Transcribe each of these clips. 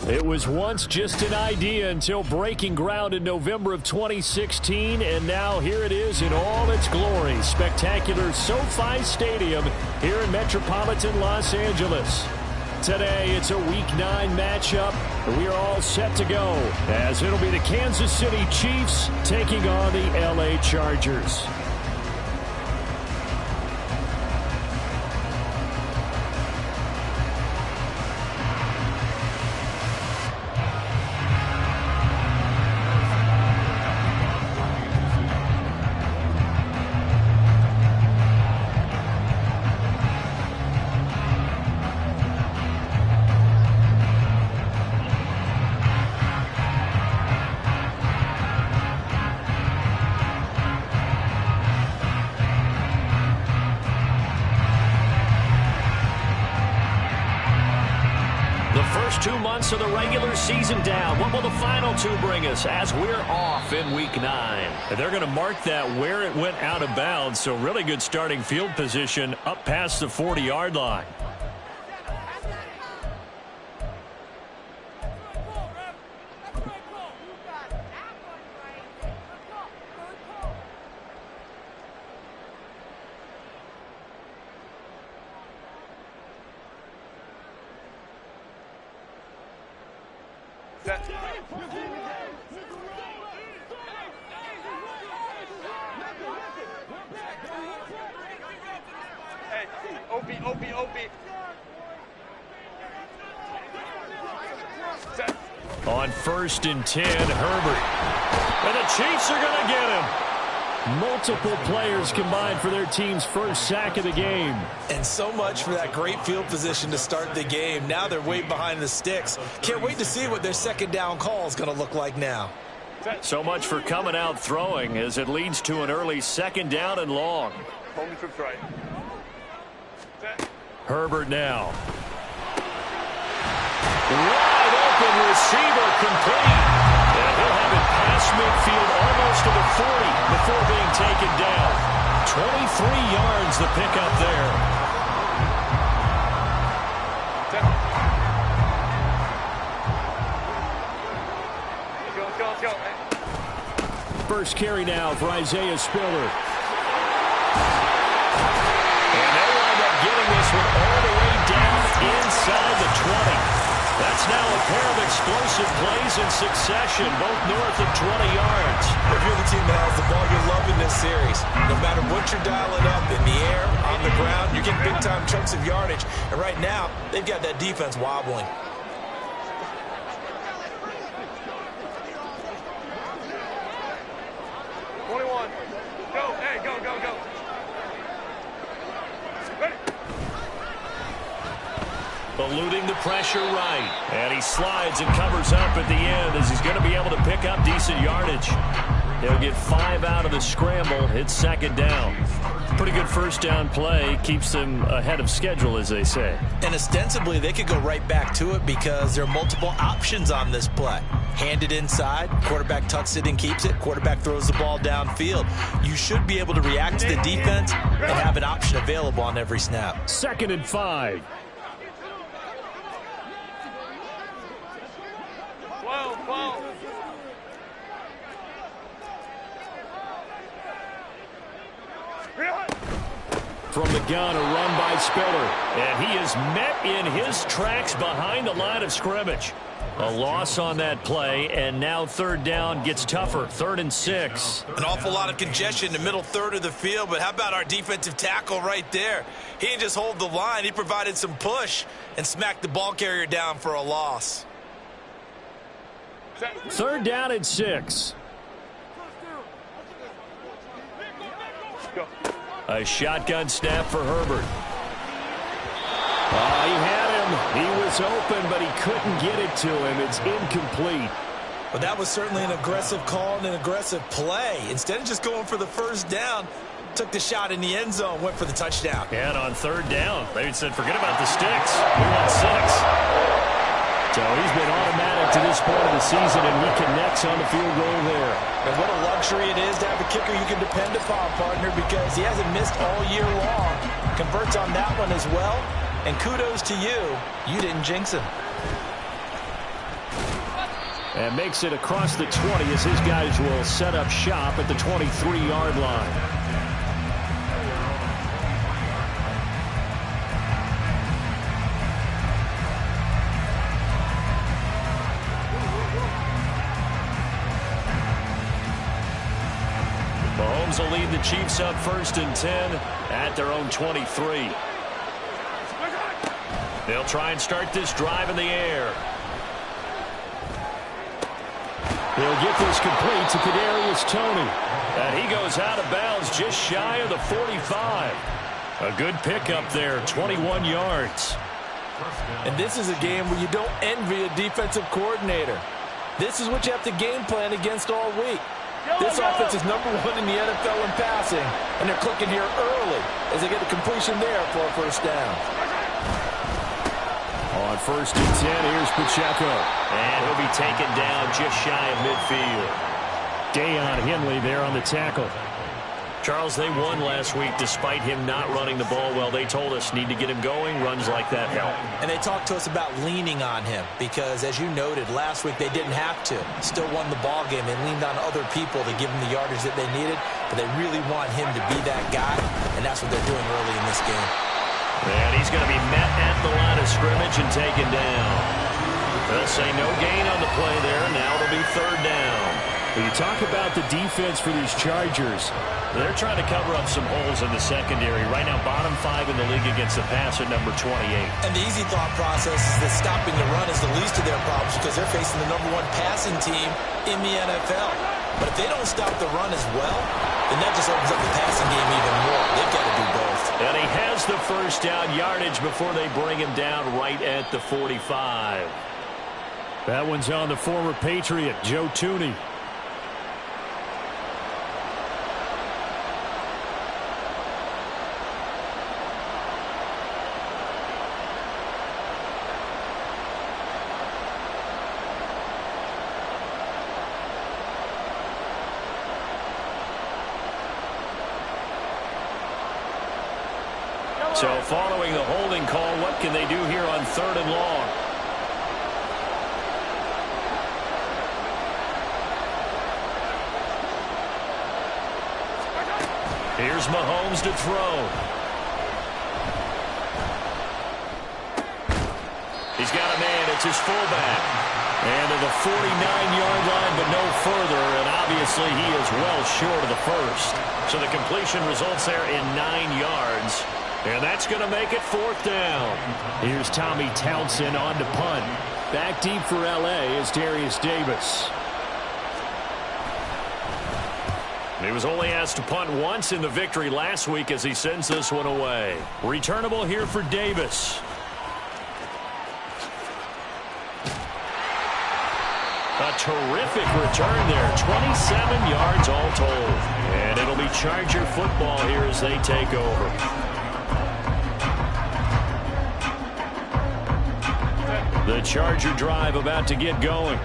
It was once just an idea until breaking ground in November of 2016, and now here it is in all its glory. Spectacular SoFi Stadium here in metropolitan Los Angeles. Today, it's a Week 9 matchup, and we are all set to go, as it'll be the Kansas City Chiefs taking on the LA Chargers. First 2 months of the regular season down. What will the final 2 bring us as we're off in Week 9? They're going to mark that where it went out of bounds, so really good starting field position up past the 40-yard line. On 1st and 10, Herbert. And the Chiefs are going to get him. Multiple players combined for their team's first sack of the game. And so much for that great field position to start the game. Now they're way behind the sticks. Can't wait to see what their second down call is going to look like now. So much for coming out throwing as it leads to an early 2nd down and long. Herbert now. Wide open receiver complete. And he'll have it past midfield almost to the 40 before being taken down. 23 yards the pickup there. First carry now for Isaiah Spiller. And they wind up getting this one all the way down inside the 20. That's now a pair of explosive plays in succession, both north of 20 yards. If you're the team that has the ball, you're loving this series. No matter what you're dialing up, in the air, on the ground, you're getting big-time chunks of yardage. And right now, they've got that defense wobbling. Eluding the pressure right. And he slides and covers up at the end as he's going to be able to pick up decent yardage. He'll get 5 out of the scramble. It's 2nd down. Pretty good first down play. Keeps them ahead of schedule, as they say. And ostensibly, they could go right back to it because there are multiple options on this play. Hand it inside. Quarterback tucks it and keeps it. Quarterback throws the ball downfield. You should be able to react to the defense and have an option available on every snap. 2nd and 5. From the gun, a run by Spiller. And he is met in his tracks behind the line of scrimmage. A loss on that play, and now 3rd down gets tougher. 3rd and 6. An awful lot of congestion in the middle third of the field, but how about our defensive tackle right there? He didn't just hold the line. He provided some push and smacked the ball carrier down for a loss. 3rd down and 6. A shotgun snap for Herbert. He had him. He was open, but he couldn't get it to him. It's incomplete. But that was certainly an aggressive call and an aggressive play. Instead of just going for the first down, took the shot in the end zone, went for the touchdown. And on 3rd down, they said, forget about the sticks. We want 6. So he's been automatic to this point of the season, and he connects on the field goal there. And what a luxury it is to have a kicker you can depend upon, partner, because he hasn't missed all year long. Converts on that one as well. And kudos to you. You didn't jinx him. And makes it across the 20 as his guys will set up shop at the 23-yard line. Mahomes will lead the Chiefs up 1st and 10 at their own 23. They'll try and start this drive in the air. He'll get this complete to Kadarius Toney. And he goes out of bounds just shy of the 45. A good pickup there, 21 yards. And this is a game where you don't envy a defensive coordinator. This is what you have to game plan against all week. This offense is #1 in the NFL in passing, and they're clicking here early as they get a completion there for a first down. On 1st and 10, here's Pacheco. And he'll be taken down just shy of midfield. Deion Henley there on the tackle. Charles, they won last week despite him not running the ball well. They told us need to get him going. Runs like that help. And they talked to us about leaning on him because, as you noted, last week they didn't have to. Still won the ball game. They leaned on other people to give them the yardage that they needed, but they really want him to be that guy, and that's what they're doing early in this game. And he's going to be met at the line of scrimmage and taken down. They'll say no gain on the play there. Now it'll be 3rd down. When you talk about the defense for these Chargers, they're trying to cover up some holes in the secondary. Right now, bottom 5 in the league against the pass at number 28. And the easy thought process is that stopping the run is the least of their problems because they're facing the #1 passing team in the NFL. But if they don't stop the run as well, then that just opens up the passing game even more. They've got to do both. And he has the first down yardage before they bring him down right at the 45. That one's on the former Patriot, Joe Thuney. So following the holding call, what can they do here on 3rd and long? Here's Mahomes to throw. He's got a man. It's his fullback. And to the 49-yard line, but no further. And obviously he is well short of the first. So the completion results there in 9 yards. And that's going to make it 4th down. Here's Tommy Townsend on to punt. Back deep for L.A. is Darius Davis. He was only asked to punt once in the victory last week as he sends this one away. Returnable here for Davis. A terrific return there. 27 yards all told. And it'll be Charger football here as they take over. The Charger drive about to get going.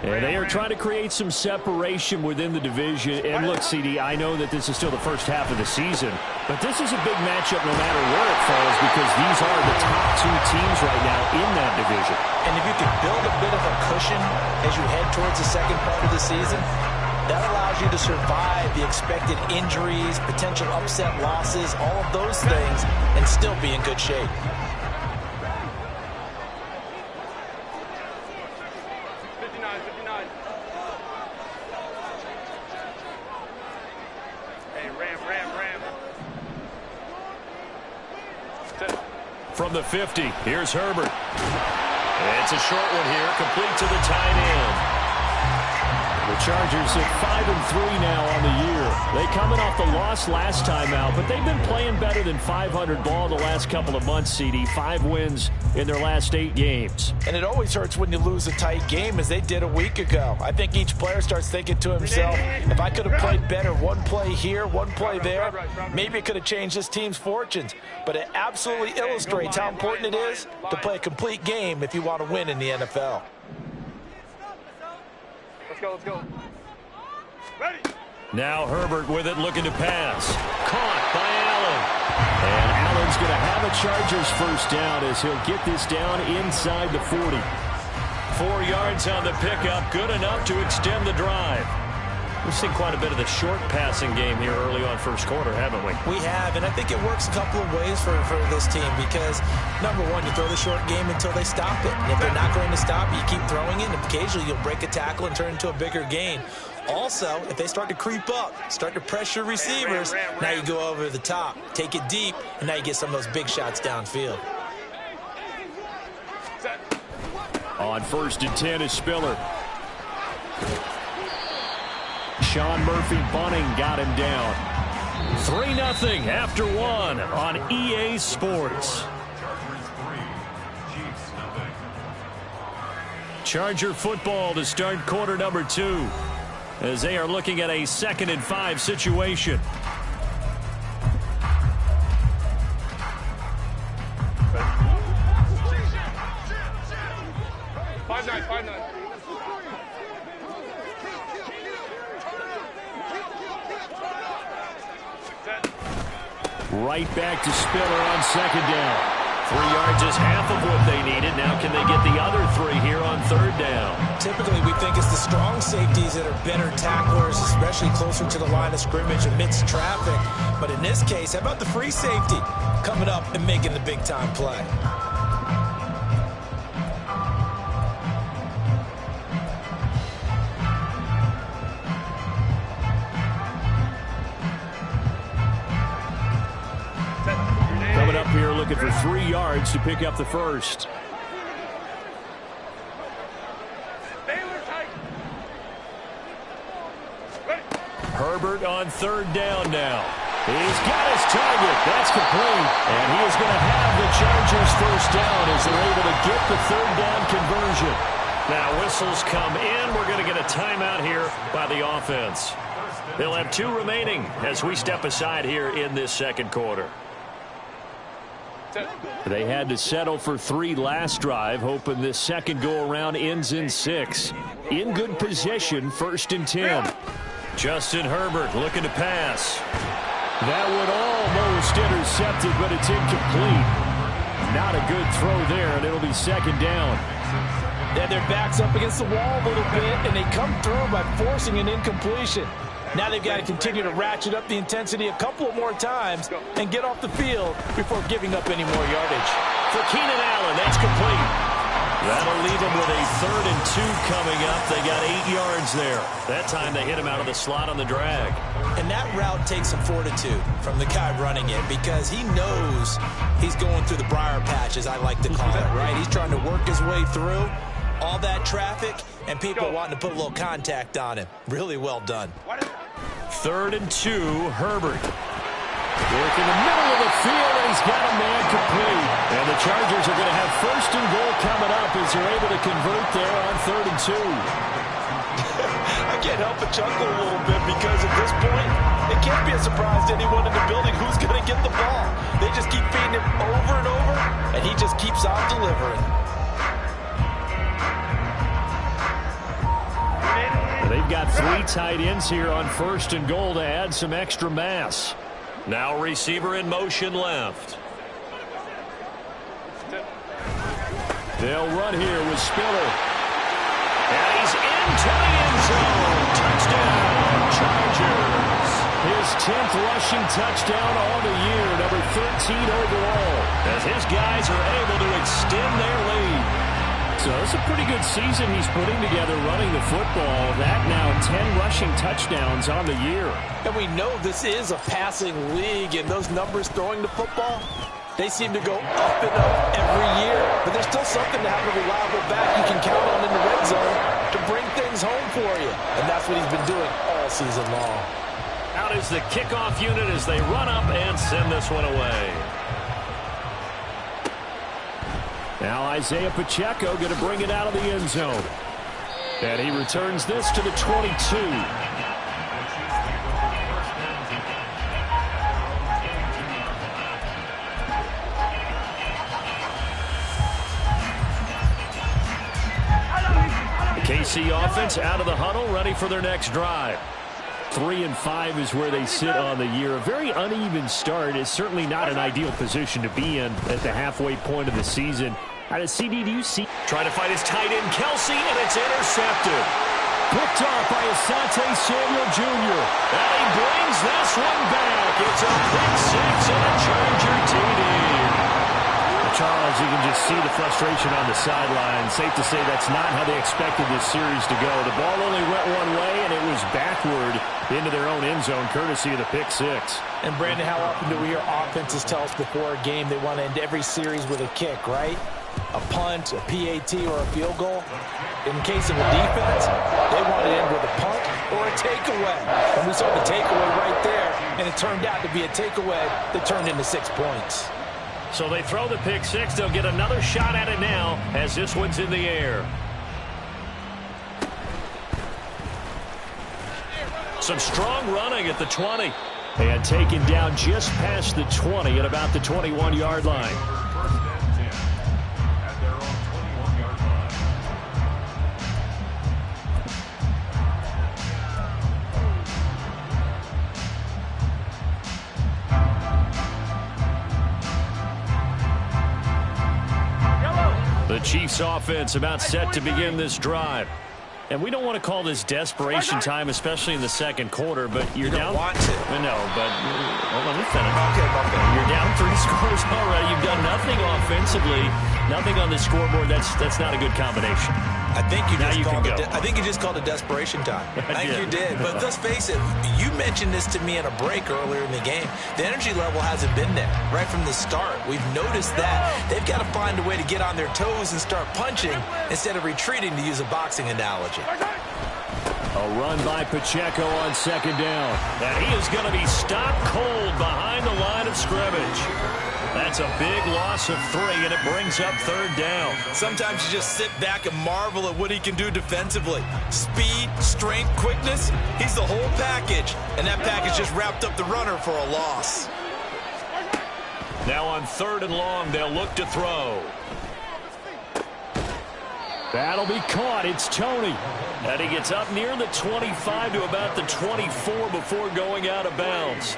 And they are trying to create some separation within the division. And look, CD, I know that this is still the first half of the season, but this is a big matchup no matter where it falls because these are the top 2 teams right now in that division. And if you can build a bit of a cushion as you head towards the second part of the season, that allows you to survive the expected injuries, potential upset losses, all of those things, and still be in good shape. From the 50, here's Herbert. It's a short one here, complete to the tight end. The Chargers at 5-3 now on the year. They coming off the loss last time out, but they've been playing better than 500 ball the last couple of months, CD. 5 wins in their last 8 games. And it always hurts when you lose a tight game as they did a week ago. I think each player starts thinking to himself, if I could have played better one play here, one play there, maybe it could have changed this team's fortunes. But it absolutely illustrates how important it is to play a complete game if you want to win in the NFL. Let's go. Ready. Now Herbert with it, looking to pass. Caught by Allen. And Allen's going to have a Chargers first down as he'll get this down inside the 40. 4 yards on the pickup. Good enough to extend the drive. We've seen quite a bit of the short passing game here early on first quarter, haven't we? We have, and I think it works a couple of ways for this team because, number one, you throw the short game until they stop it. And if they're not going to stop, you keep throwing it, and occasionally you'll break a tackle and turn it into a bigger gain. Also, if they start to creep up, start to pressure receivers, now you go over the top, take it deep, and now you get some of those big shots downfield. On 1st and 10 is Spiller. Sean Murphy Bunning got him down. 3-0 after 1 on EA Sports. Charger football to start quarter number 2 as they are looking at a 2nd and 5 situation. Right back to Spiller on 2nd down. 3 yards is half of what they needed. Now can they get the other 3 here on 3rd down? Typically, we think it's the strong safeties that are better tacklers, especially closer to the line of scrimmage amidst traffic. But in this case, how about the free safety coming up and making the big-time play? Coming up here looking for 3 yards to pick up the first. Herbert on 3rd down now. He's got his target. That's complete. And he is going to have the Chargers first down as they're able to get the 3rd down conversion. Now whistles come in. We're going to get a timeout here by the offense. They'll have 2 remaining as we step aside here in this 2nd quarter. They had to settle for 3 last drive, hoping this 2nd go-around ends in 6. In good position, 1st and 10. Justin Herbert looking to pass. That would almost intercept it, but it's incomplete. Not a good throw there, and it'll be 2nd down. Then their back's up against the wall a little bit, and they come through by forcing an incompletion. Now they've got to continue to ratchet up the intensity a couple of more times and get off the field before giving up any more yardage. For Keenan Allen, that's complete. That'll leave them with a 3rd and 2 coming up. They got 8 yards there. That time they hit him out of the slot on the drag. And that route takes some fortitude from the guy running it because he knows he's going through the briar patch, as I like to call it, right? He's trying to work his way through all that traffic and people wanting to put a little contact on him. Really well done. 3rd and 2, Herbert. Work in the middle of the field, and he's got a man complete. And the Chargers are going to have 1st and goal coming up as they're able to convert there on 3rd and 2. I can't help but chuckle a little bit because at this point, it can't be a surprise to anyone in the building who's going to get the ball. They just keep feeding him over and over, and he just keeps on delivering. They've got 3 tight ends here on 1st and goal to add some extra mass. Now receiver in motion left. They'll run here with Spiller. And he's into the end zone. Touchdown, Chargers. His 10th rushing touchdown on the year, number 13 overall, as his guys are able to extend their lead. So it's a pretty good season he's putting together running the football. That now 10 rushing touchdowns on the year. And we know this is a passing league, and those numbers throwing the football, they seem to go up and up every year. But there's still something to have a reliable back you can count on in the red zone to bring things home for you. And that's what he's been doing all season long. Out is the kickoff unit as they run up and send this one away. Now Isaiah Pacheco going to bring it out of the end zone. And he returns this to the 22. The KC offense out of the huddle, ready for their next drive. 3 and 5 is where they sit on the year. A very uneven start is certainly not an ideal position to be in at the halfway point of the season. CD, do you see Trying to find his tight end, Kelsey, and it's intercepted. Picked off by Asante Samuel Jr. And he brings this one back. It's a pick six and a Charger TD. Charles, you can just see the frustration on the sideline. Safe to say that's not how they expected this series to go. The ball only went one way, and it was backward into their own end zone, courtesy of the pick six. And, Brandon, how often do we hear offenses tell us before a game they want to end every series with a kick, right? A punt, a PAT, or a field goal. In case of a defense, they want to end with a punt or a takeaway. And we saw the takeaway right there, and it turned out to be a takeaway that turned into 6 points. So they throw the pick six. They'll get another shot at it now as this one's in the air. Some strong running at the 20. And taken down just past the 20 at about the 21-yard line. The Chiefs offense about set to begin this drive. And we don't want to call this desperation time, especially in the second quarter, but you're down. Want to. No, but let me finish. Okay. You're down 3 scores already. You've done nothing offensively, nothing on the scoreboard. That's not a good combination. I think you just called it desperation time. I think you did. But let's face it, you mentioned this to me in a break earlier in the game. The energy level hasn't been there right from the start. We've noticed that. They've got to find a way to get on their toes and start punching instead of retreating, to use a boxing analogy. A run by Pacheco on second down. And he is going to be stopped cold behind the line of scrimmage. That's a big loss of 3, and it brings up third down. Sometimes you just sit back and marvel at what he can do defensively. Speed, strength, quickness, he's the whole package. And that package just wrapped up the runner for a loss. Now on third and long, they'll look to throw. That'll be caught. It's Tony. And he gets up near the 25 to about the 24 before going out of bounds.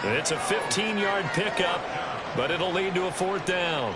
It's a 15-yard pickup, but it'll lead to a fourth down.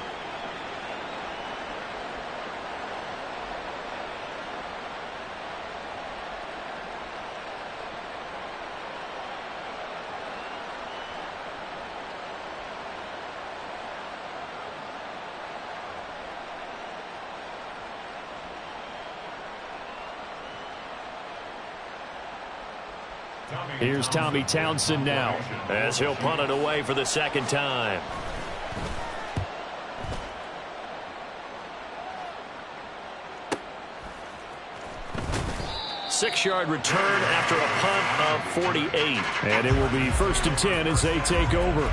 Here's Tommy Townsend now as he'll punt it away for the second time. Six-yard return after a punt of 48. And it will be 1st and 10 as they take over.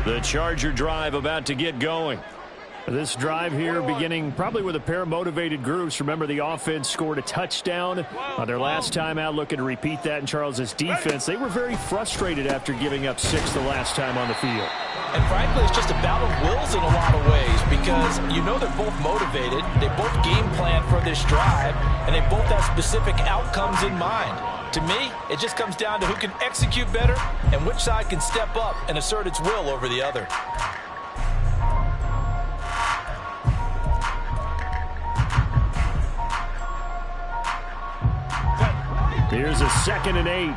The Charger drive about to get going. This drive here beginning probably with a pair of motivated groups. Remember, the offense scored a touchdown on their last time out, looking to repeat that in Charles's defense. They were very frustrated after giving up 6 the last time on the field. And frankly, it's just a battle of wills in a lot of ways, because you know they're both motivated, they both game plan for this drive, and they both have specific outcomes in mind. To me, it just comes down to who can execute better and which side can step up and assert its will over the other. Here's a 2nd and 8.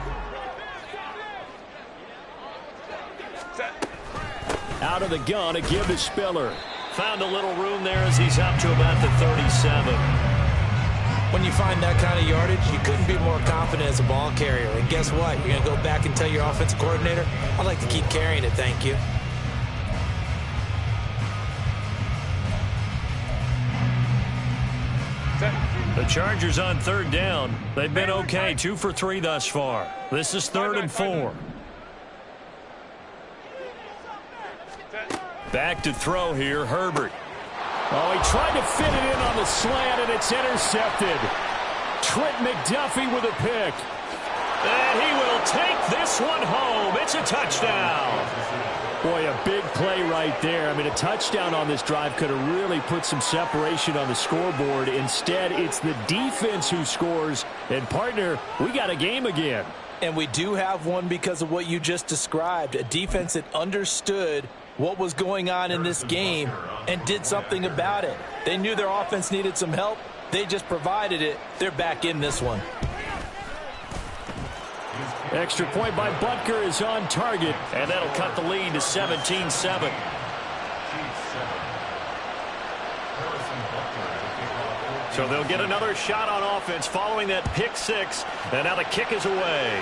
Out of the gun, a give to Spiller. Found a little room there as he's up to about the 37. When you find that kind of yardage, you couldn't be more confident as a ball carrier. And guess what? You're going to go back and tell your offensive coordinator, I'd like to keep carrying it, thank you. The Chargers on third down. They've been okay, 2 for 3 thus far. This is 3rd and 4. Back to throw here, Herbert. Oh, he tried to fit it in on the slant, and it's intercepted. Trent McDuffie with a pick. And he will take this one home. It's a touchdown. Boy, a big play right there. I mean, a touchdown on this drive could have really put some separation on the scoreboard. Instead, it's the defense who scores. And, partner, we got a game again. And we do have one because of what you just described. A defense that understood what was going on in this game and did something about it. They knew their offense needed some help. They just provided it. They're back in this one. Extra point by Butker is on target, and that'll cut the lead to 17-7. So they'll get another shot on offense following that pick six, and now the kick is away.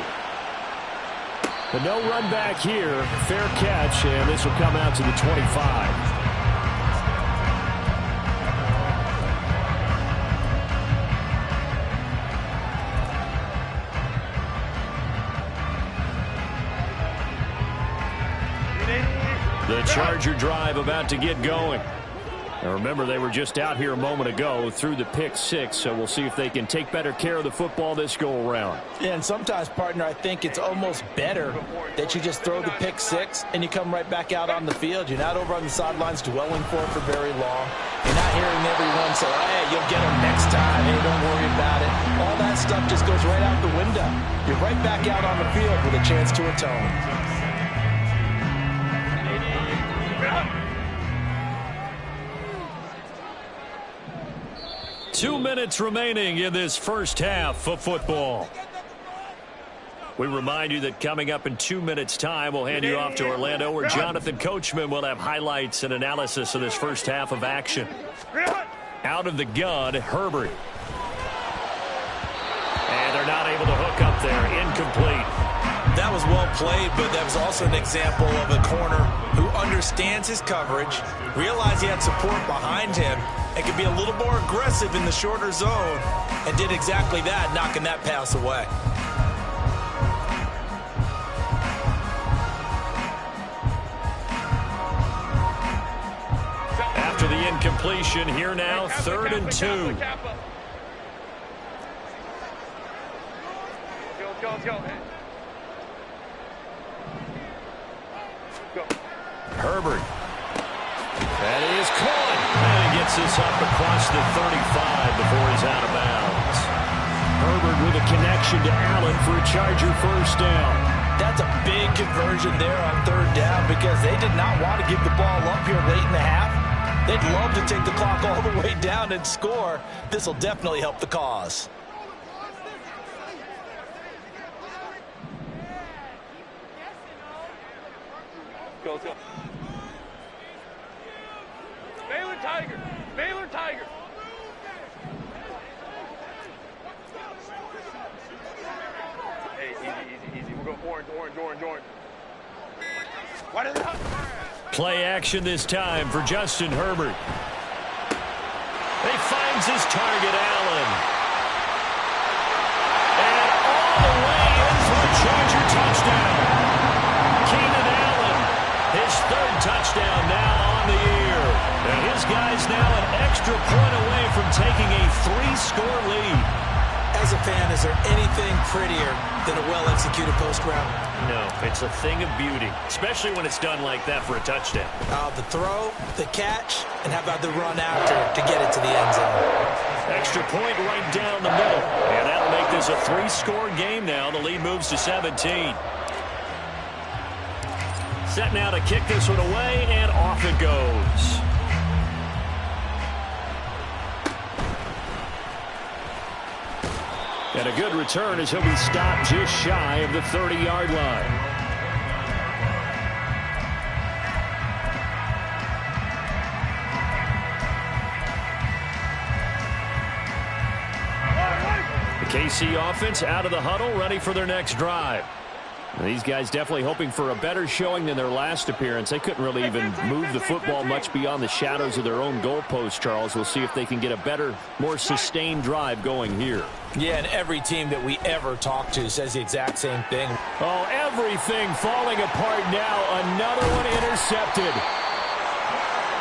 But no run back here. Fair catch, and this will come out to the 25. The Charger drive about to get going. Now remember, they were just out here a moment ago through the pick six, so we'll see if they can take better care of the football this go-around. Yeah, and sometimes, partner, I think it's almost better that you just throw the pick six and you come right back out on the field. You're not over on the sidelines dwelling for it for very long. You're not hearing everyone say, hey, you'll get them next time. Hey, don't worry about it. All that stuff just goes right out the window. You're right back out on the field with a chance to atone. 2 minutes remaining in this first half of football. We remind you that coming up in 2 minutes' time, we'll hand you off to Orlando, where Jonathan Coachman will have highlights and analysis of this first half of action. Out of the gun, Herbert. And they're not able to hook up there. Incomplete. That was well played, but that was also an example of a corner who understands his coverage, realized he had support behind him, and could be a little more aggressive in the shorter zone, and did exactly that, knocking that pass away. After the incompletion, here now, 3rd and 2. Let's go. Herbert. That is caught. And he gets this up across the 35 before he's out of bounds. Herbert with a connection to Allen for a Charger first down. That's a big conversion there on 3rd down because they did not want to give the ball up here late in the half. They'd love to take the clock all the way down and score. This will definitely help the cause. Go. Baylor Tiger. Hey, easy. We'll go orange. What is that? Play action this time for Justin Herbert. He finds his target, Allen. And all the way is for a Charger touchdown. Keenan Allen, his 3rd touchdown now on the year. And his guy's now an extra point away from taking a 3-score lead. As a fan, is there anything prettier than a well-executed post route? No, it's a thing of beauty, especially when it's done like that for a touchdown. The throw, the catch, and how about the run after to get it to the end zone? Extra point right down the middle. And that'll make this a 3-score game now. The lead moves to 17. Set now to kick this one away, and off it goes. And a good return as he'll be stopped just shy of the 30-yard line. The KC offense out of the huddle, ready for their next drive. These guys definitely hoping for a better showing than their last appearance. They couldn't really even move the football much beyond the shadows of their own goalpost, Charles. We'll see if they can get a better, more sustained drive going here. Yeah, and every team that we ever talk to says the exact same thing. Oh, everything falling apart now. Another one intercepted.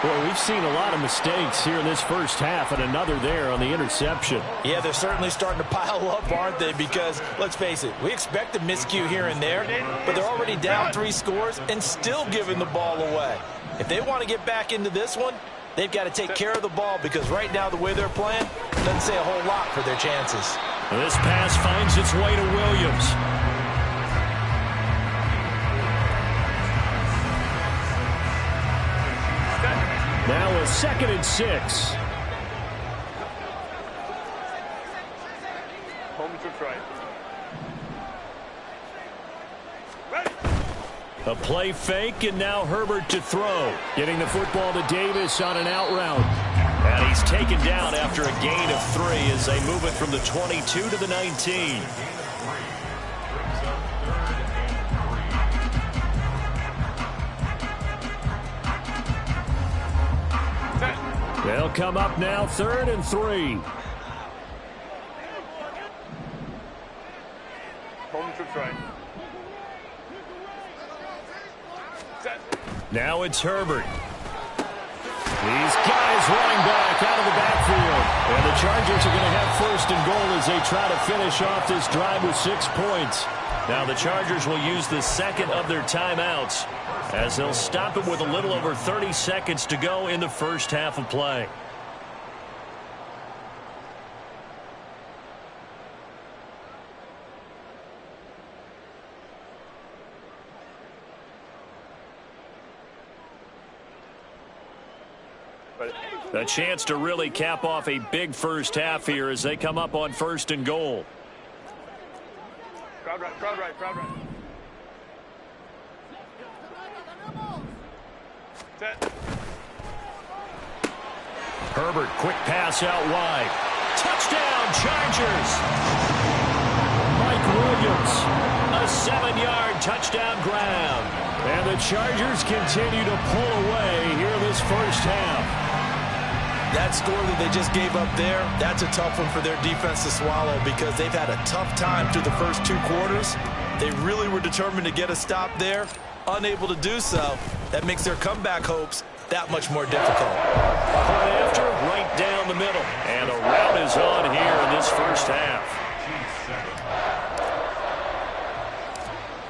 Well, we've seen a lot of mistakes here in this first half, and another there on the interception. Yeah, they're certainly starting to pile up, aren't they? Because, let's face it, we expect a miscue here and there, but they're already down 3 scores and still giving the ball away. If they want to get back into this one, they've got to take care of the ball, because right now the way they're playing doesn't say a whole lot for their chances. This pass finds its way to Williams. Now a 2nd and 6. Home to try. A play fake, and now Herbert to throw. Getting the football to Davis on an out route. And he's taken down after a gain of 3 as they move it from the 22 to the 19. They'll come up now 3rd and 3. Home to try. Now it's Herbert. These guys running back out of the backfield. And the Chargers are going to have 1st and goal as they try to finish off this drive with 6 points. Now the Chargers will use the 2nd of their timeouts as they'll stop it with a little over 30 seconds to go in the first half of play. A chance to really cap off a big first half here as they come up on 1st and goal. Crowd right, crowd right, crowd right. Set. Herbert, quick pass out wide. Touchdown, Chargers! Mike Williams, a 7-yard touchdown grab. And the Chargers continue to pull away here in this first half. That score that they just gave up there, that's a tough one for their defense to swallow because they've had a tough time through the first 2 quarters. They really were determined to get a stop there, unable to do so. That makes their comeback hopes that much more difficult. Point after, right down the middle. And a rout is on here in this first half.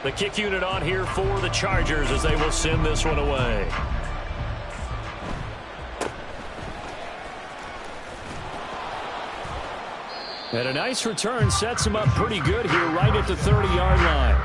The kick unit on here for the Chargers as they will send this one away. And a nice return sets him up pretty good here right at the 30-yard line.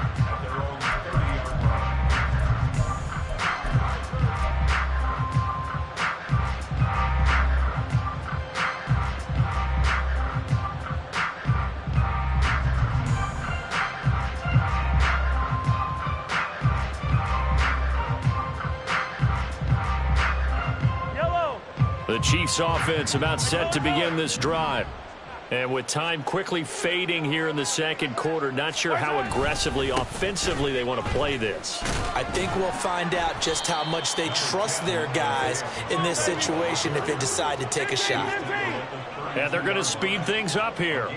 The Chiefs offense about set to begin this drive. And with time quickly fading here in the second quarter, not sure how aggressively, offensively they want to play this. I think we'll find out just how much they trust their guys in this situation if they decide to take a shot. And they're going to speed things up here.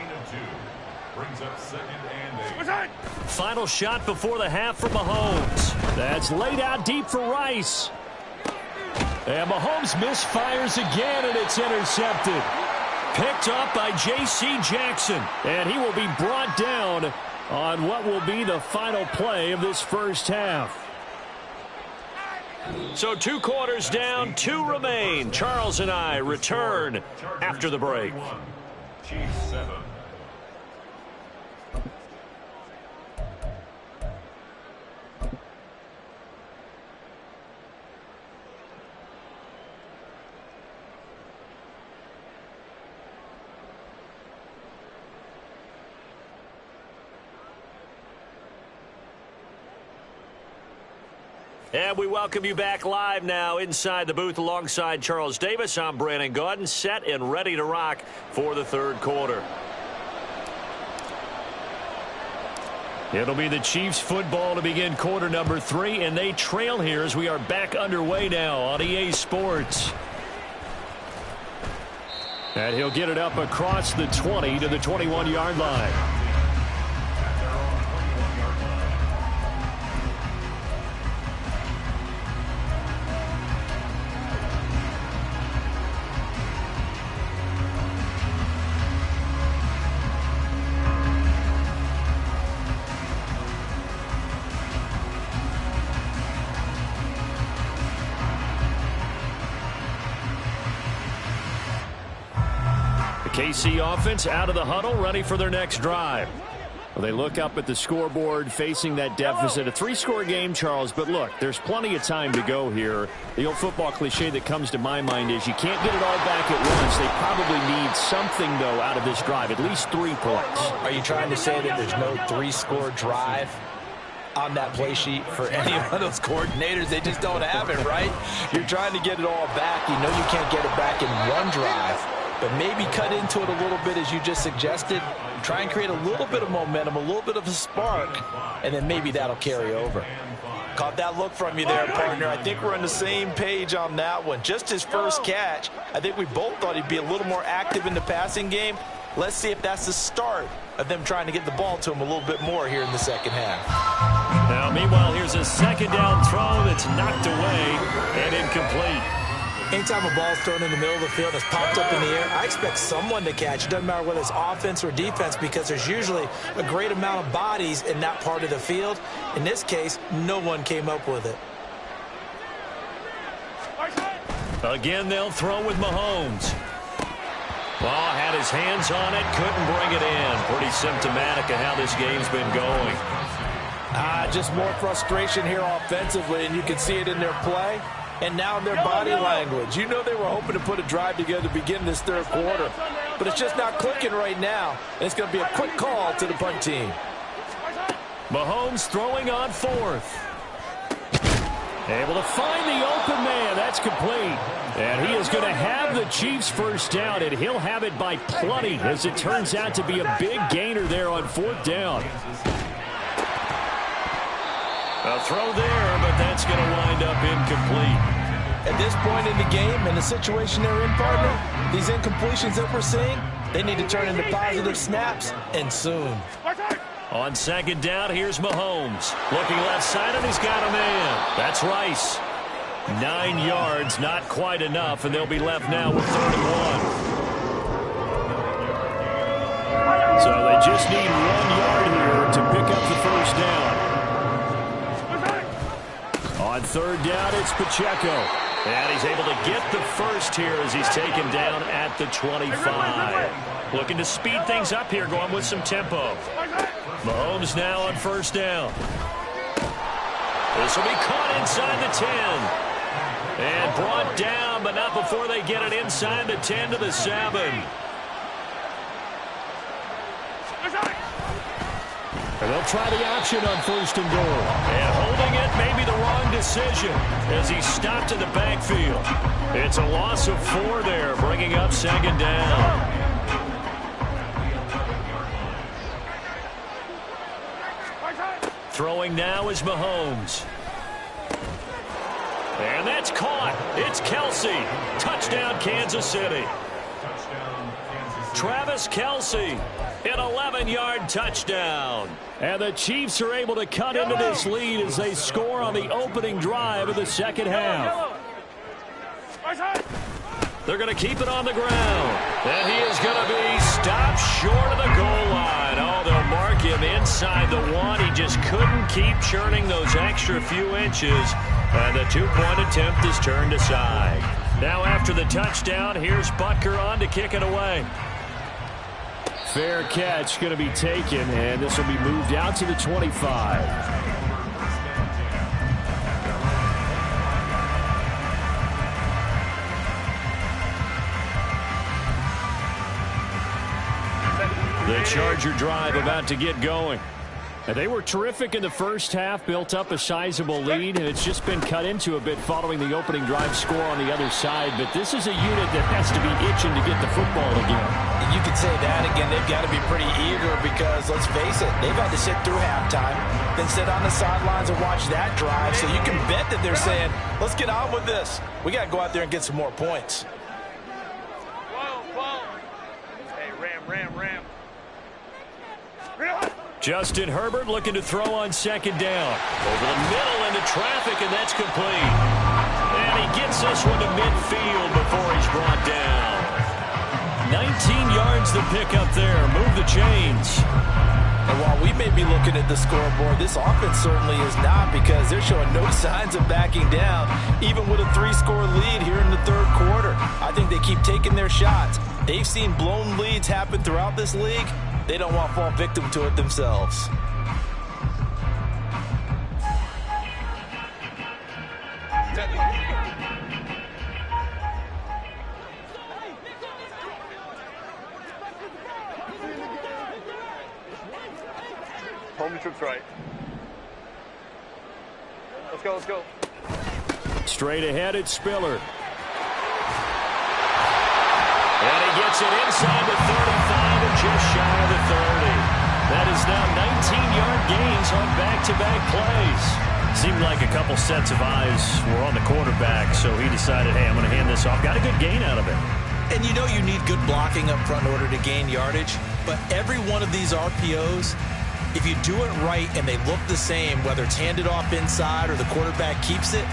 Final shot before the half for Mahomes. That's laid out deep for Rice. And Mahomes misfires again, and it's intercepted. Picked up by J.C. Jackson, and he will be brought down on what will be the final play of this first half. So 2 quarters down, 2 remain. Charles and I return after the break. Chiefs 7. And we welcome you back live now inside the booth alongside Charles Davis. I'm Brandon Gaudin, set and ready to rock for the third quarter. It'll be the Chiefs football to begin quarter number 3, and they trail here as we are back underway now on EA Sports. And he'll get it up across the 20 to the 21-yard line. KC offense out of the huddle, ready for their next drive. Well, they look up at the scoreboard facing that deficit. A 3-score game, Charles, but look, there's plenty of time to go here. The old football cliche that comes to my mind is you can't get it all back at once. They probably need something, though, out of this drive, at least 3 points. Are you trying to say that there's no 3-score drive on that play sheet for any one of those coordinators? They just don't have it, right? You're trying to get it all back. You know you can't get it back in one drive, but maybe cut into it a little bit as you just suggested. Try and create a little bit of momentum, a little bit of a spark, and then maybe that'll carry over. Caught that look from you there, partner. I think we're on the same page on that one. Just his first catch, I think we both thought he'd be a little more active in the passing game. Let's see if that's the start of them trying to get the ball to him a little bit more here in the second half. Now, meanwhile, here's a second down throw that's knocked away and incomplete. Anytime a ball's thrown in the middle of the field, it's popped up in the air, I expect someone to catch. It doesn't matter whether it's offense or defense, because there's usually a great amount of bodies in that part of the field. In this case, no one came up with it. Again, they'll throw with Mahomes. Ball had his hands on it, couldn't bring it in. Pretty symptomatic of how this game's been going. Just more frustration here offensively, and you can see it in their play. And now in their body language. You know they were hoping to put a drive together to begin this third quarter. But it's just not clicking right now. And it's going to be a quick call to the punt team. Mahomes throwing on 4th. Able to find the open man. That's complete. And he is going to have the Chiefs first down, and he'll have it by plenty, as it turns out to be a big gainer there on 4th down. A throw there, but that's going to wind up incomplete. At this point in the game, in the situation they're in, partner, these incompletions that we're seeing, they need to turn into positive snaps, and soon. On second down, here's Mahomes. Looking left side, and he's got a man. That's Rice. 9 yards, not quite enough, and they'll be left now with 31. So they just need 1 yard here to pick up the first down. On third down, it's Pacheco. And he's able to get the first here as he's taken down at the 25. Looking to speed things up here, going with some tempo. Mahomes now on first down. This will be caught inside the 10. And brought down, but not before they get it inside the 10 to the 7. And they'll try the option on 1st and goal. And holding it may be the wrong decision as he stopped in the backfield. It's a loss of 4 there, bringing up second down. Throwing now is Mahomes. And that's caught. It's Kelsey. Touchdown, Kansas City. Travis Kelsey. An 11-yard touchdown. And the Chiefs are able to cut into this lead as they score on the opening drive of the second half. They're going to keep it on the ground. And he is going to be stopped short of the goal line. Oh, they'll mark him inside the 1. He just couldn't keep churning those extra few inches. And the 2-point attempt is turned aside. Now after the touchdown, here's Butker on to kick it away. Fair catch going to be taken, and this will be moved out to the 25. The Charger drive about to get going. And they were terrific in the first half, built up a sizable lead, and it's just been cut into a bit following the opening drive score on the other side. But this is a unit that has to be itching to get the football again. You could say that again. They've got to be pretty eager because, let's face it, they've had to sit through halftime, then sit on the sidelines and watch that drive. So you can bet that they're saying, let's get on with this. We got to go out there and get some more points. Hey, Ram. Justin Herbert looking to throw on second down. Over the middle into traffic, and that's complete. And he gets this one to midfield before he's brought down. 19 yards to pick up there. Move the chains. And while we may be looking at the scoreboard, this offense certainly is not, because they're showing no signs of backing down, even with a 3-score lead here in the third quarter. I think they keep taking their shots. They've seen blown leads happen throughout this league. They don't want to fall victim to it themselves. Hold your trips right. Let's go, let's go. Straight ahead, it's Spiller. And he gets it inside the 35 and just shy of the 30. That is now 19-yard gains on back-to-back plays. Seemed like a couple sets of eyes were on the quarterback, so he decided, hey, I'm going to hand this off. Got a good gain out of it. And you know you need good blocking up front in order to gain yardage, but every one of these RPOs, if you do it right and they look the same, whether it's handed off inside or the quarterback keeps it,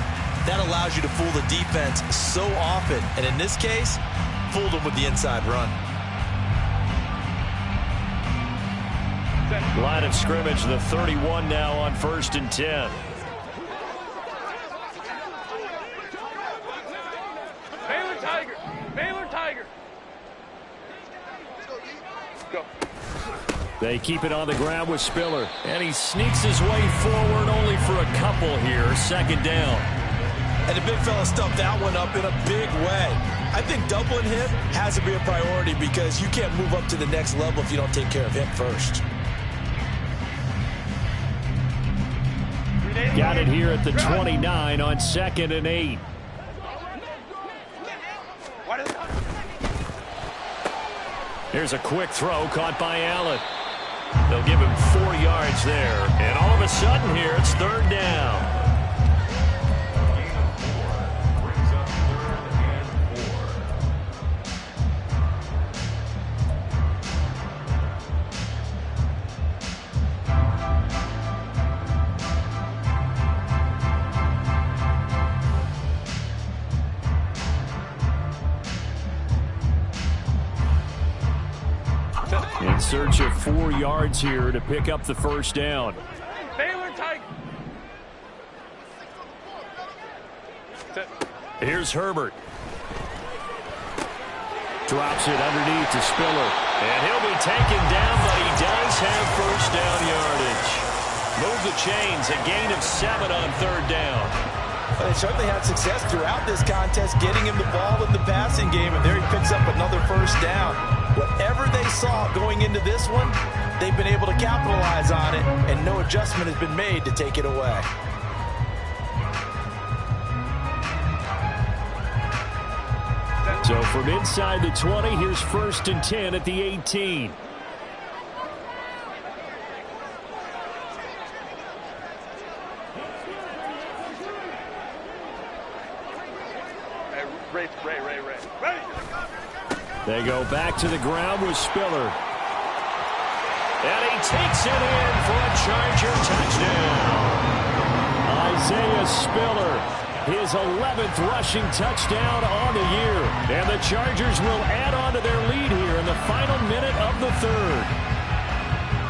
that allows you to fool the defense so often. And in this case, fooled them with the inside run. Line of scrimmage, the 31 now on 1st and 10. Baylor Tiger! Baylor Tiger! Go. They keep it on the ground with Spiller. And he sneaks his way forward only for a couple here. 2nd down. And the big fella stuffed that one up in a big way. I think doubling him has to be a priority, because you can't move up to the next level if you don't take care of him first. Got it here at the 29 on 2nd and 8. Here's a quick throw caught by Allen. They'll give him 4 yards there. And all of a sudden here, it's 3rd down. In search of 4 yards here to pick up the 1st down. Baylor Tiger! Here's Herbert. Drops it underneath to Spiller. And he'll be taken down, but he does have 1st down yardage. Move the chains, a gain of 7 on 3rd down. Well, they certainly had success throughout this contest getting him the ball in the passing game, and there he picks up another 1st down. Whatever they saw going into this one, they've been able to capitalize on it, and no adjustment has been made to take it away. So from inside the 20, here's 1st and 10 at the 18. Ray. They go back to the ground with Spiller. And he takes it in for a Charger touchdown. Isaiah Spiller, his 11th rushing touchdown on the year. And the Chargers will add on to their lead here in the final minute of the 3rd.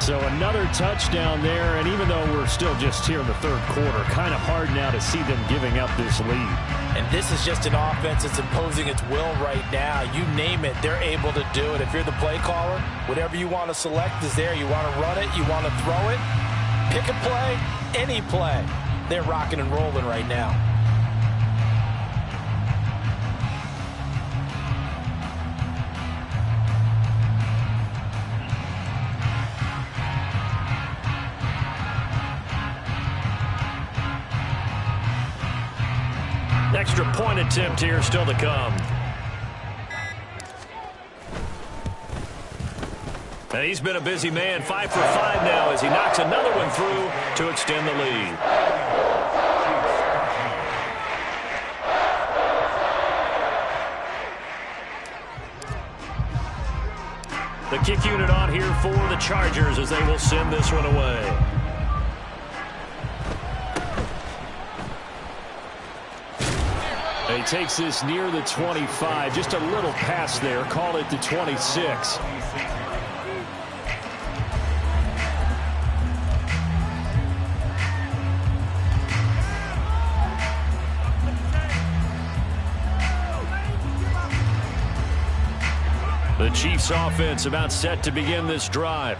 So another touchdown there, and even though we're still just here in the 3rd quarter, kind of hard now to see them giving up this lead. And this is just an offense that's imposing its will right now. You name it, they're able to do it. If you're the play caller, whatever you want to select is there. You want to run it, you want to throw it, pick a play, any play. They're rocking and rolling right now. Extra point attempt here still to come. And he's been a busy man. 5 for 5 now as he knocks another one through to extend the lead. The kick unit on here for the Chargers as they will send this one away. He takes this near the 25. Just a little pass there. Call it the 26. The Chiefs offense about set to begin this drive.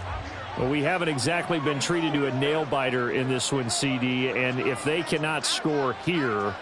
Well, we haven't exactly been treated to a nail-biter in this one, CD, and if they cannot score here,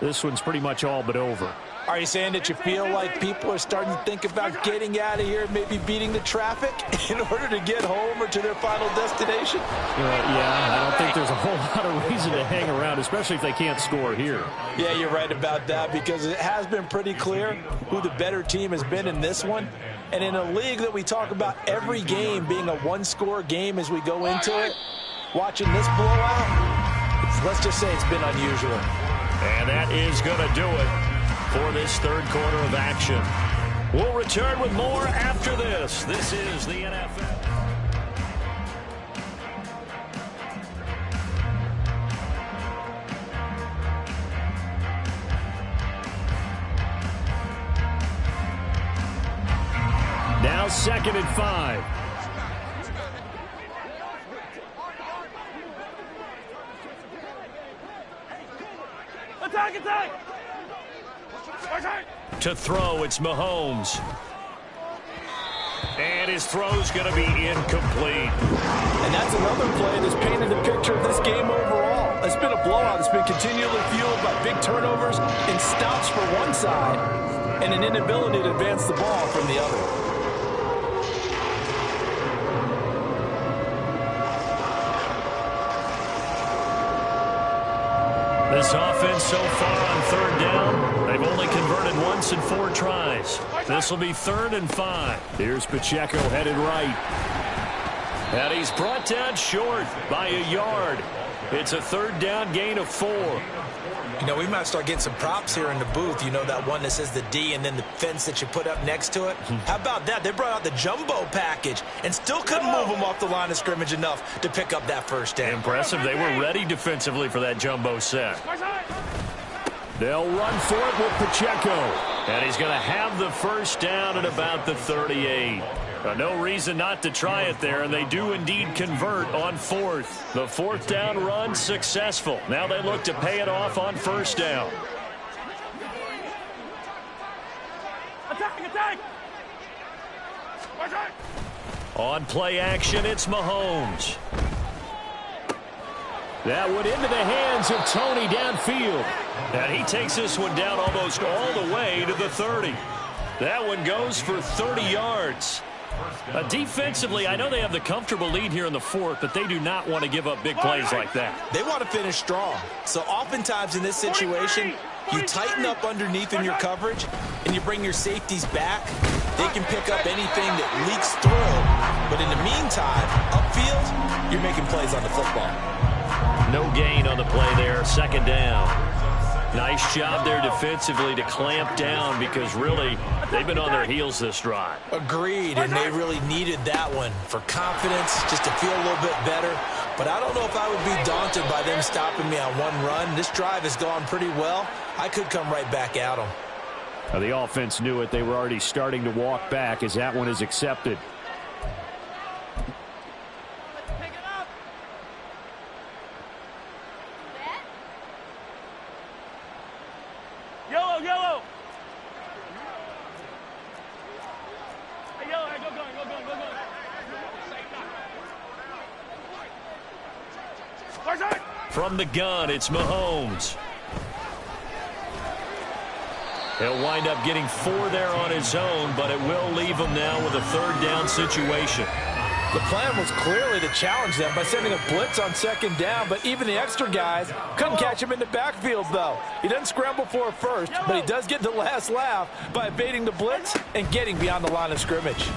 this one's pretty much all but over. Are you saying that you feel like people are starting to think about getting out of here, maybe beating the traffic in order to get home or to their final destination? Yeah, I don't think there's a whole lot of reason to hang around, especially if they can't score here. Yeah, you're right about that, because it has been pretty clear who the better team has been in this one. And in a league that we talk about every game being a one-score game as we go into it, watching this blowout, let's just say it's been unusual. And that is going to do it for this third quarter of action. We'll return with more after this. This is the NFL. Now 2nd and 5. Attack, attack! To throw, it's Mahomes. And his throw's going to be incomplete. And that's another play that's painted the picture of this game overall. It's been a blowout that's been continually fueled by big turnovers and stops for one side and an inability to advance the ball from the other. This offense so far on 3rd down, they've only converted once in 4 tries. This will be 3rd and 5. Here's Pacheco headed right. And he's brought down short by a yard. It's a 3rd down gain of 4. You know, we might start getting some props here in the booth. You know, that one that says the D and then the fence that you put up next to it? How about that? They brought out the jumbo package and still couldn't move them off the line of scrimmage enough to pick up that first down. Impressive. They were ready defensively for that jumbo set. They'll run for it with Pacheco. And he's going to have the first down at about the 38. No reason not to try it there, and they do indeed convert on 4th. The 4th down run successful. Now they look to pay it off on 1st down. Attack, attack! Attack! On play action, it's Mahomes. That one into the hands of Tony downfield. And he takes this one down almost all the way to the 30. That one goes for 30 yards. Defensively, I know they have the comfortable lead here in the 4th, but they do not want to give up big plays like that. They want to finish strong. So oftentimes in this situation, you tighten up underneath in your coverage, and you bring your safeties back. They can pick up anything that leaks through. But in the meantime, upfield, you're making plays on the football. No gain on the play there. 2nd down. Nice job there defensively to clamp down, because really they've been on their heels this drive. Agreed, and they really needed that one for confidence, just to feel a little bit better. But I don't know if I would be daunted by them stopping me on one run. This drive has gone pretty well. I could come right back at them. The offense knew it. They were already starting to walk back as that one is accepted. Yellow, yellow! Hey, yellow, hey, go, go, go, go, go, go. From the gun, it's Mahomes. He'll wind up getting 4 there on his own, but it will leave him now with a 3rd down situation. The plan was clearly to challenge them by sending a blitz on 2nd down, but even the extra guys couldn't catch him in the backfield, though. He doesn't scramble for a first, but he does get the last laugh by evading the blitz and getting beyond the line of scrimmage.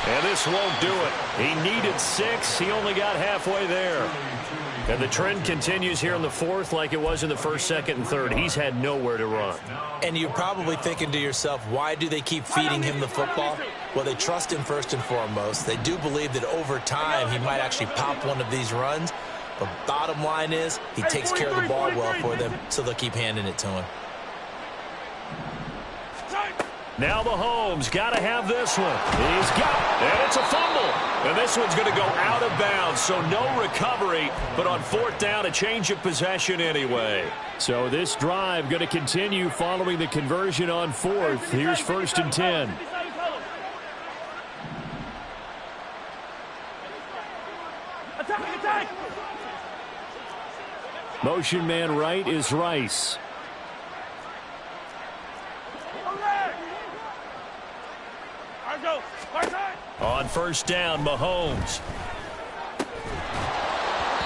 And this won't do it. He needed 6. He only got halfway there. And the trend continues here in the 4th like it was in the 1st, 2nd, and 3rd. He's had nowhere to run. And you're probably thinking to yourself, why do they keep feeding him the football? Well, they trust him first and foremost. They do believe that over time he might actually pop one of these runs. But bottom line is he takes care of the ball well for them, so they'll keep handing it to him. Now Mahomes got to have this one. He's got it, and it's a fumble. And this one's going to go out of bounds, so no recovery. But on 4th down, a change of possession anyway. So this drive going to continue following the conversion on 4th. Here's 1st and 10. Motion man right is Rice. On first down, Mahomes.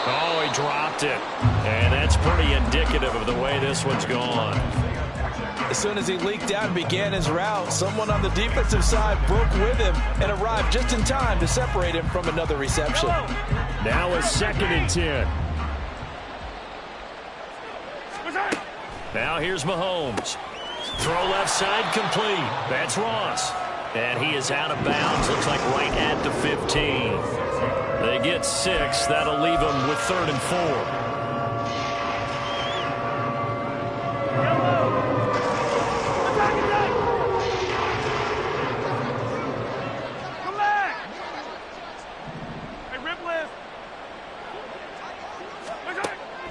Oh, he dropped it. And that's pretty indicative of the way this one's gone. As soon as he leaked out and began his route, someone on the defensive side broke with him and arrived just in time to separate him from another reception. Now a 2nd and 10. Now here's Mahomes. Throw left side complete. That's Ross. And he is out of bounds. Looks like right at the 15. They get 6. That'll leave them with 3rd and 4.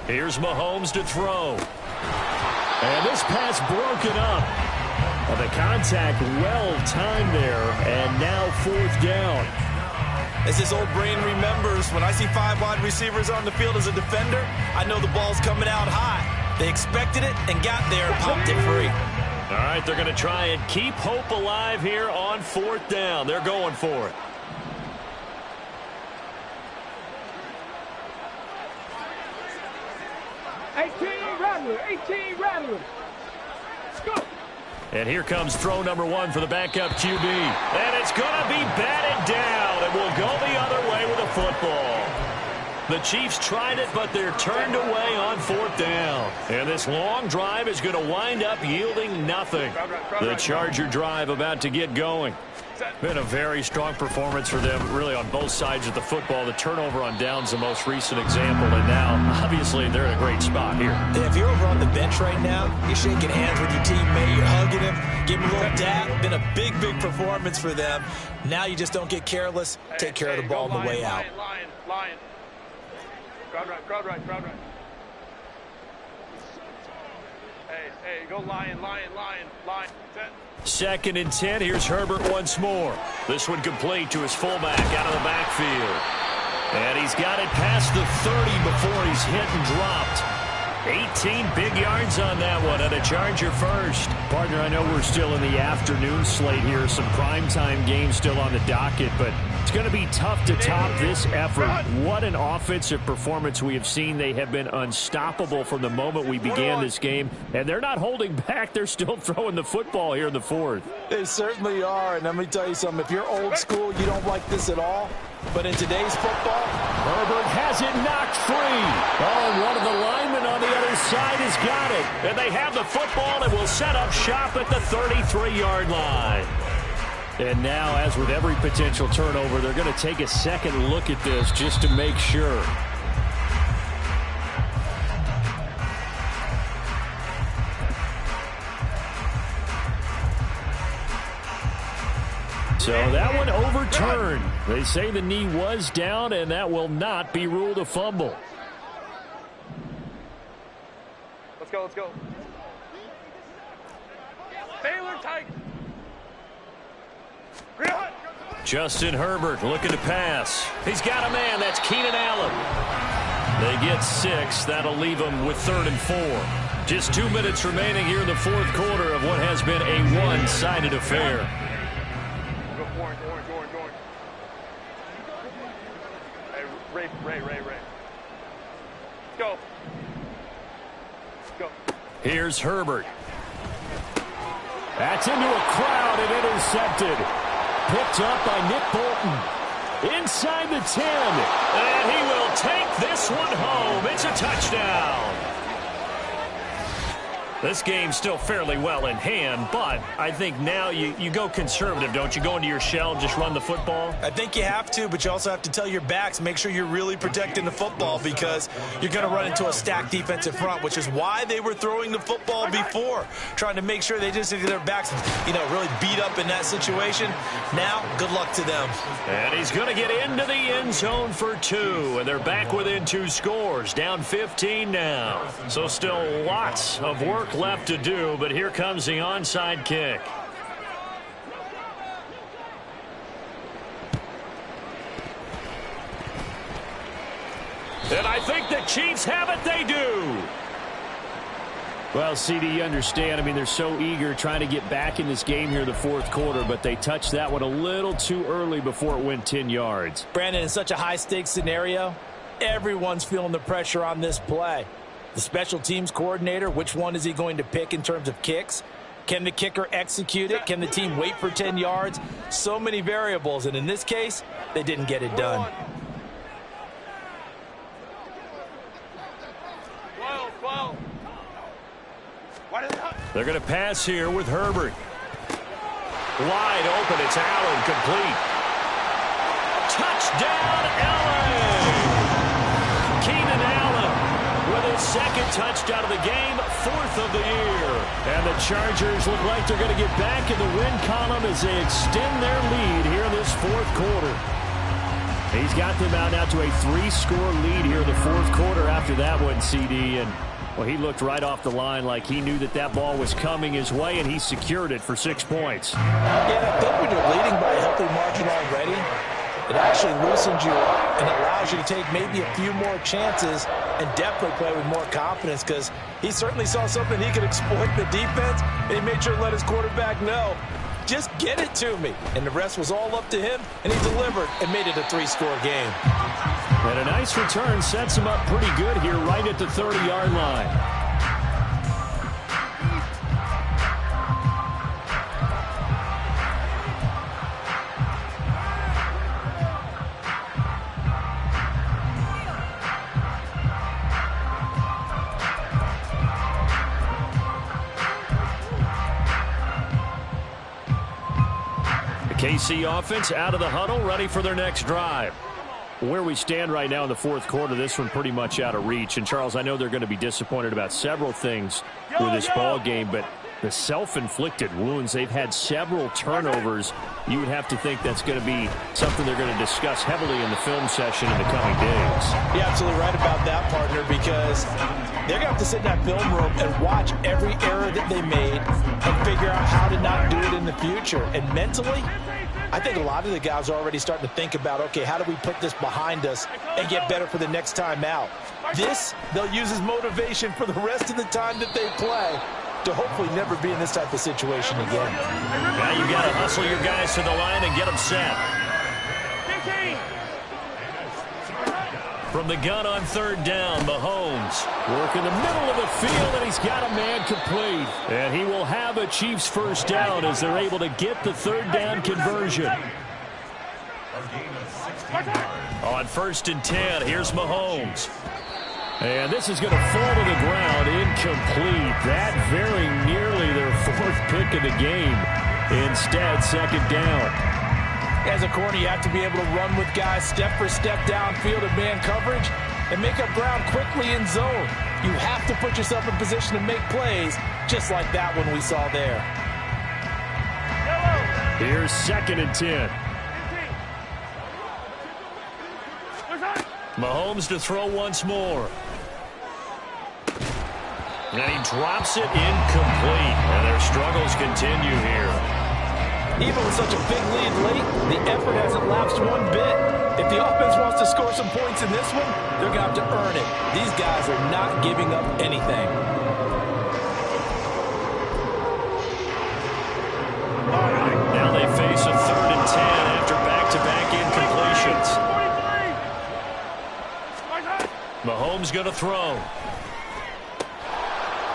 Here's Mahomes to throw. And this pass broken up. The contact well-timed there, and now 4th down. As his old brain remembers, when I see 5 wide receivers on the field as a defender, I know the ball's coming out high. They expected it and got there and popped it free. All right, they're going to try and keep hope alive here on 4th down. They're going for it. And here comes throw number 1 for the backup QB. And it's going to be batted down. And will go the other way with a football. The Chiefs tried it, but they're turned away on 4th down. And this long drive is going to wind up yielding nothing. The Charger drive about to get going. Been a very strong performance for them, really, on both sides of the football. The turnover on downs, the most recent example, and now, obviously, they're in a great spot here. Yeah, if you're over on the bench right now, you're shaking hands with your teammate, you're hugging him, giving him a little dap. Been a big, big performance for them. Now you just don't get careless. Take care of the ball on the way out. Lion. Crowd right. Hey, go lion. Set. 2nd and 10. Here's Herbert once more. This one complete to his fullback out of the backfield. And he's got it past the 30 before he's hit and dropped. 18 big yards on that one, and a Charger first. Partner, I know we're still in the afternoon slate here. Some primetime games still on the docket, but it's going to be tough to top this effort. What an offensive performance we have seen. They have been unstoppable from the moment we began this game, and they're not holding back. They're still throwing the football here in the 4th. They certainly are, and let me tell you something. If you're old school, you don't like this at all. But in today's football, Herbert has it knocked free. Oh, and one of the linemen on the other side has got it. And they have the football and will set up shop at the 33-yard line. And now, as with every potential turnover, they're going to take a second look at this just to make sure. So that one overturned. They say the knee was down, and that will not be ruled a fumble. Let's go. Taylor tight. Justin Herbert looking to pass. He's got a man. That's Keenan Allen. They get 6. That'll leave them with 3rd and 4. Just 2 minutes remaining here in the 4th quarter of what has been a one-sided affair. Orange. Hey, Ray. Let's go. Here's Herbert. That's into a crowd and intercepted. Picked up by Nick Bolton. Inside the 10. And he will take this one home. It's a touchdown. This game's still fairly well in hand, but I think now you go conservative, don't you? Go into your shell and just run the football? I think you have to, but you also have to tell your backs, make sure you're really protecting the football because you're going to run into a stacked defensive front, which is why they were throwing the football before, trying to make sure they just get their backs, really beat up in that situation. Now, good luck to them. And he's going to get into the end zone for 2, and they're back within 2 scores, down 15 now. So still lots of work left to do, but here comes the onside kick. And I think the Chiefs have it. They do. Well, CD, you understand. I mean, they're so eager trying to get back in this game here in the fourth quarter, but they touched that one a little too early before it went 10 yards. Brandon, in such a high-stakes scenario, everyone's feeling the pressure on this play. The special teams coordinator, which one is he going to pick in terms of kicks? Can the kicker execute it? Can the team wait for 10 yards? So many variables, and in this case, they didn't get it done. They're going to pass here with Herbert. Wide open, it's Allen, complete. Touchdown, Allen! Keenan Allen with his second touchdown of the game, fourth of the year. And the Chargers look like they're going to get back in the win column as they extend their lead here in this fourth quarter. He's got them out now to a 3-score lead here in the fourth quarter after that one, CD. And well, he looked right off the line like he knew that that ball was coming his way, and he secured it for 6 points. Yeah, I think when you're leading by a healthy margin already, it actually loosens you up and allows you to take maybe a few more chances and definitely play with more confidence, because he certainly saw something he could exploit the defense, and he made sure to let his quarterback know, just get it to me. And the rest was all up to him, and he delivered and made it a 3-score game. And a nice return sets him up pretty good here right at the 30-yard line. KC offense out of the huddle, ready for their next drive. Where we stand right now in the fourth quarter, this one pretty much out of reach. And, Charles, I know they're going to be disappointed about several things with this ball game, but the self-inflicted wounds, they've had several turnovers. You would have to think that's going to be something they're going to discuss heavily in the film session in the coming days. You're absolutely right about that, partner, because they're going to have to sit in that film room and watch every error that they made and figure out how to not do it in the future. And mentally, I think a lot of the guys are already starting to think about, okay, how do we put this behind us and get better for the next time out? This, they'll use as motivation for the rest of the time that they play to hopefully never be in this type of situation again. Now you got to hustle your guys to the line and get them set. From the gun on third down, Mahomes work in the middle of the field, and he's got a man complete. And he will have a Chiefs first down as they're able to get the third down conversion. On 1st and 10, here's Mahomes. And this is going to fall to the ground, incomplete. That very nearly their 4th pick of the game. Instead, 2nd down. As a corner, you have to be able to run with guys step for step downfield in man coverage and make up ground quickly in zone. You have to put yourself in position to make plays, just like that one we saw there. Here's 2nd and 10. Mahomes to throw once more. And he drops it incomplete. And their struggles continue here. Even with such a big lead late, the effort hasn't lapsed one bit. If the offense wants to score some points in this one, they're going to have to earn it. These guys are not giving up anything. Now they face a 3rd and 10 after back-to-back incompletions. Mahomes going to throw.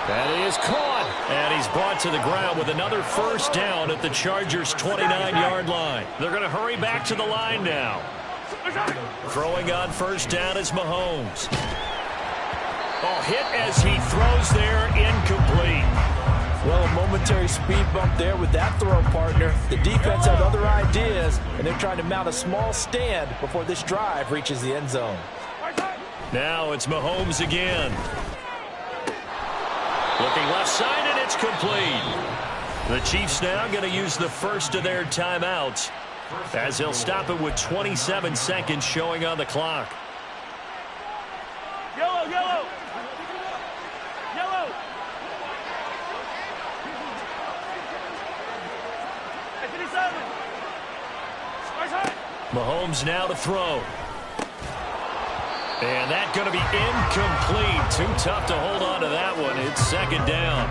That is caught, and he's brought to the ground with another first down at the Chargers' 29-yard line. They're going to hurry back to the line now. Throwing on first down is Mahomes. Oh, hit as he throws there, incomplete. Well, a momentary speed bump there with that throw, partner. The defense had other ideas, and they're trying to mount a small stand before this drive reaches the end zone. Now it's Mahomes again. Looking left side, and it's complete. The Chiefs now going to use the first of their timeouts as they'll stop it with 27 seconds showing on the clock. Yellow, yellow. Yellow. Mahomes now to throw. And that's going to be incomplete. Too tough to hold on to that one. It's second down.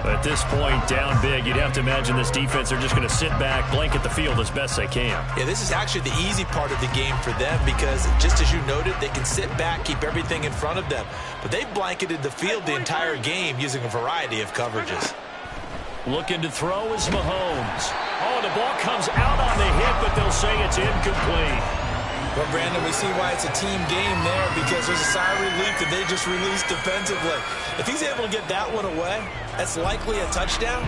But at this point, down big, you'd have to imagine this defense are just going to sit back, blanket the field as best they can. Yeah, this is actually the easy part of the game for them because, just as you noted, they can sit back, keep everything in front of them. But they've blanketed the field the entire game using a variety of coverages. Looking to throw is Mahomes. Oh, the ball comes out on the hit, but they'll say it's incomplete. Well, Brandon, we see why it's a team game there because there's a sigh of relief that they just released defensively. If he's able to get that one away, that's likely a touchdown.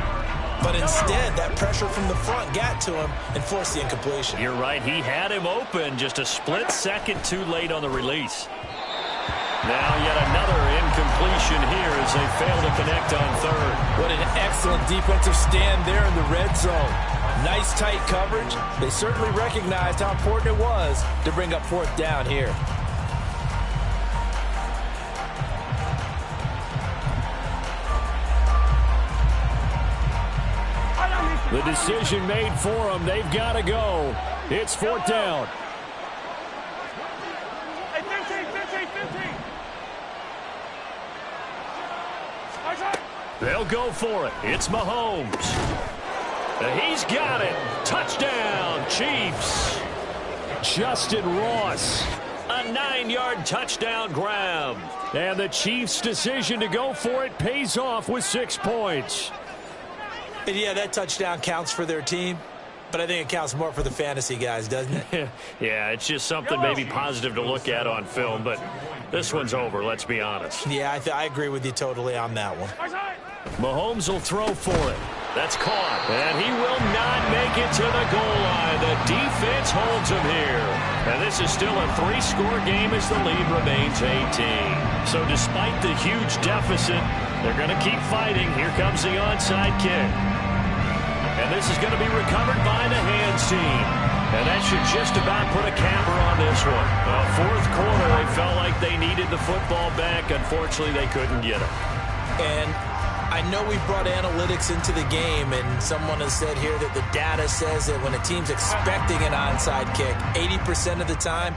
But instead, that pressure from the front got to him and forced the incompletion. You're right. He had him open, just a split second too late on the release. Now yet another incompletion here as they fail to connect on third. What an excellent defensive stand there in the red zone. Nice tight coverage. They certainly recognized how important it was to bring up fourth down here. The decision made for them. They've got to go. It's fourth down. Hey, 15, 15, 15. They'll go for it. It's Mahomes. He's got it. Touchdown, Chiefs. Justin Ross. A 9-yard touchdown grab. And the Chiefs' decision to go for it pays off with 6 points. And yeah, that touchdown counts for their team, but I think it counts more for the fantasy guys, doesn't it? Yeah, it's just something maybe positive to look at on film, but this one's over, let's be honest. Yeah, I agree with you totally on that one. Mahomes will throw for it. That's caught, and he will not make it to the goal line. The defense holds him here. And this is still a 3-score game as the lead remains 18. So despite the huge deficit, they're going to keep fighting. Here comes the onside kick. And this is going to be recovered by the hands team. And that should just about put a capper on this one. Fourth quarter, they felt like they needed the football back. Unfortunately, they couldn't get it. And I know we brought analytics into the game, and someone has said here that the data says that when a team's expecting an onside kick, 80% of the time,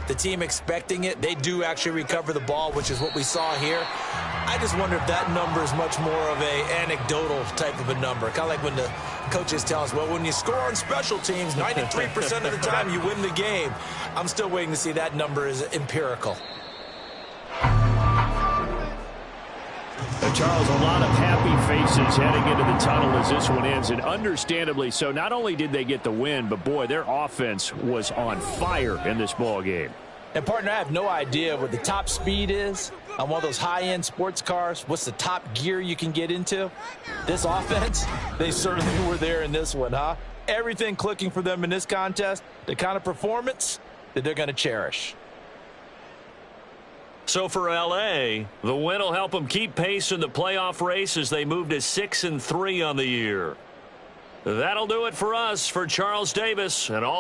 the team expecting it, they do actually recover the ball, which is what we saw here. I just wonder if that number is much more of a anecdotal type of a number. Kind of like when the coaches tell us, well, when you score on special teams, 93% of the time you win the game. I'm still waiting to see that number is empirical. Charles, a lot of happy faces heading into the tunnel as this one ends, and understandably so. Not only did they get the win, but boy, their offense was on fire in this ball game. And partner, I have no idea what the top speed is on one of those high-end sports cars. What's the top gear you can get into? This offense, they certainly were there in this one, huh? Everything clicking for them in this contest, the kind of performance that they're going to cherish. So for L.A., the win will help them keep pace in the playoff race as they move to 6-3 on the year. That'll do it for us. For Charles Davis and all